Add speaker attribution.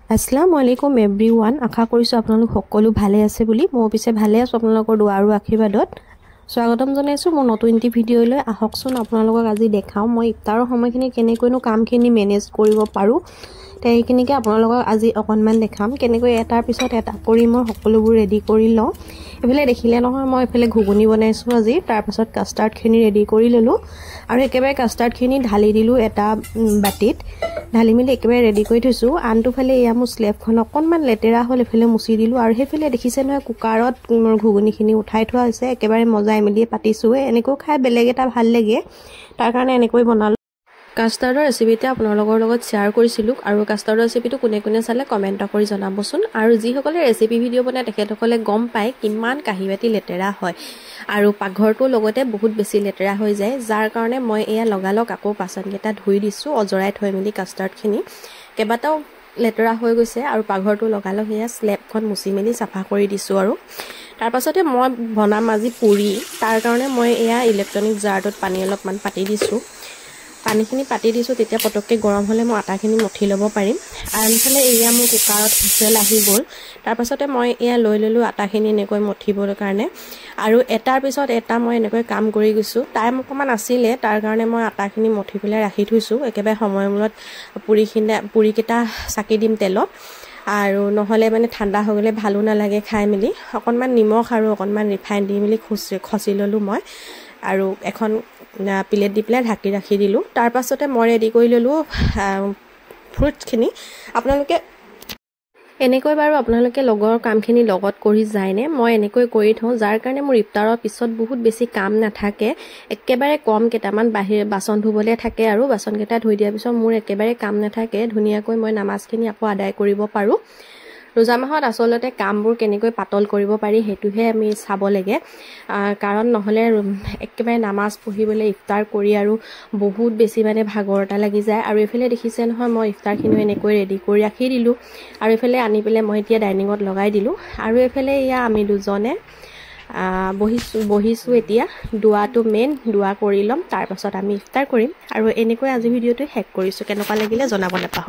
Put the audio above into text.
Speaker 1: আসসালামু আলাইকুম এভৰিৱান আশা কৰিছো আপোনালোক সকলো ভালে আছে বুলি মই পিছে ভালে আছো আপোনালোকৰ দোৱা আৰু আশীৰ্বাদত স্বাগতম জনাইছো মোৰ নতুন এটি ভিডিঅলৈ আহকচোন আপোনালোকক আজি দেখাও মই ইফতাৰৰ সময়খিনি কেনেকৈনো কামখিনি মেনেজ কৰিব পাৰো সেইখিনিকে আপোনালোকক আজি অকনমান দেখাম কেনেকৈ এটাৰ পিছত এটা কৰি মই সকলোবোৰ ৰেডি কৰি লওঁ এফালে দেখিলে নহয় মই এফালে ঘুগুনি বনাইছো আজি তাৰ পিছত কাস্টাৰ্ডখিনি ৰেডি কৰি ললো আৰু একেবাৰে কাস্টাৰ্ডখিনি ঢালি দিলো এটা বাটিত ঢালি মিলি একেবাৰে ৰেডি কৰি থৈছো আনটো ফালে এয়া মোৰ স্লেবখন অকনমান লেতেৰা হল এফালে মুছি দিলো আৰু হেফালে দেখিছে নহয় কুকাৰত মোৰ ঘুগুনিখিনি উঠাই থোৱা হৈছে একেবাৰে মজাই মিলি পাতিছো এনেকৈ খাই বেলেগ এটা ভাল লাগে তাৰ কাৰণে এনেকৈ বনালো কাস্টাৰ্ডৰ ৰেচিপিটা আপোনালোকৰ লগত শেয়াৰ কৰিছিলো আৰু কাস্টাৰ্ডৰ ৰেচিপিটো কোনে কোনে চালে কমেন্ট কৰি জনাবচোন আৰু যিসকলে ৰেচিপি ভিডিও বনায় তেখেতসকলে গম পায় কিমান কাহিবাতি লেতেৰা হয় আৰু পাকঘৰটো লগতে বহুত বেছি লেতেৰা হৈ যায় যাৰ কাৰণে মই এয়া লগালক আকৌ পাচনকেটা ধুই দিছো অজৰাই থৈ মিলি কাস্টাৰ্ডখিনি কেবাটাও লেতেৰা হৈ গৈছে আৰু পাকঘৰটো লগালক এয়া স্লেবখন মুছি মিলি সাফা কৰি দিছো আৰু তাৰ পাছতে মই বনাম আজি পুৰি তাৰ কাৰণে মই এয়া ইলেক্ট্ৰনিক জাৰটোত পানী অলপমান পাতি দিছো পানীখিনি পাতি দিছো তেতিয়া পটককে গৰম হলে মই আটাখিনি মঠি লব পাৰিম আনফালে এয়া মোৰ কুকাৰত হুইসেল আহি গল তাৰ পাছতে মই এয়া লৈ ললো আটাখিনি এনেকৈ মঠিবৰ কাৰণে আৰু এটাৰ পিছত এটা মই এনেকৈ কাম কৰি গৈছো টাইম অকমান আছিলে তাৰ কাৰণে মই আটাখিনি মঠি পেলাই ৰাখি থৈছো একেবাৰে সময়মূৰত পুৰিকিটা চাকি দিম তেলত আৰু নহলে মানে ঠাণ্ডা হৈ গলে ভালো নালাগে খাই মিলি অকনমান নিমখ আৰু অকনমান ৰিফাইন দি মিলি খচি ললো মই আৰু এখন প্লেট দি পেলাই ঢাকি ৰাখি দিলো তাৰ পাছতে মই ৰেডি কৰি ললো ফ্ৰুটছখিনি আপোনালোকে এনেকৈ বাৰু আপোনালোকে লগৰ কামখিনি লগত কৰি যায়নে মই এনেকৈ কৰি থওঁ যাৰ কাৰণে মোৰ ইফতাৰৰ পিছত বহুত বেছি কাম নাথাকে একেবাৰে কম কেটামান বাহিৰ বাচন ধুবলে থাকে আৰু বাচনকেটা ধুই দিয়াৰ পিছত মোৰ একেবাৰে কাম নাথাকে ধুনিয়াকৈ মই নামাজখিনি আকৌ আদায় কৰিব পাৰো रोजा माहत आसलते कामবোৰ কেনেকৈ পাতল কৰিব পাৰি হেতুহে আমি চাব লাগে কাৰণ নহলে একেবাৰে নামাজ পঢ়িবলৈ ইফতাৰ কৰি আৰু বহুত বেছি মানে ভাগৰটা লাগি যায় আৰু এফালে দেখিছে নহয় মই ইফতাৰখিনি এনেকৈ ৰেডি কৰি ৰাখি দিলো আৰু এফালে আনি পেলে মই এতিয়া ডাইনিঙত লগাই দিলো আৰু এফালে ইয়া আমি দুজনে বহিছো এতিয়া দুৱাটো মেন দুৱা কৰি লম তাৰ পাছত আমি ইফতাৰ কৰিম আৰু এনেকৈ আজি ভিডিওটো হেক কৰিছো কেনেকুৱা লাগিলে জনাব নাপাহৰিব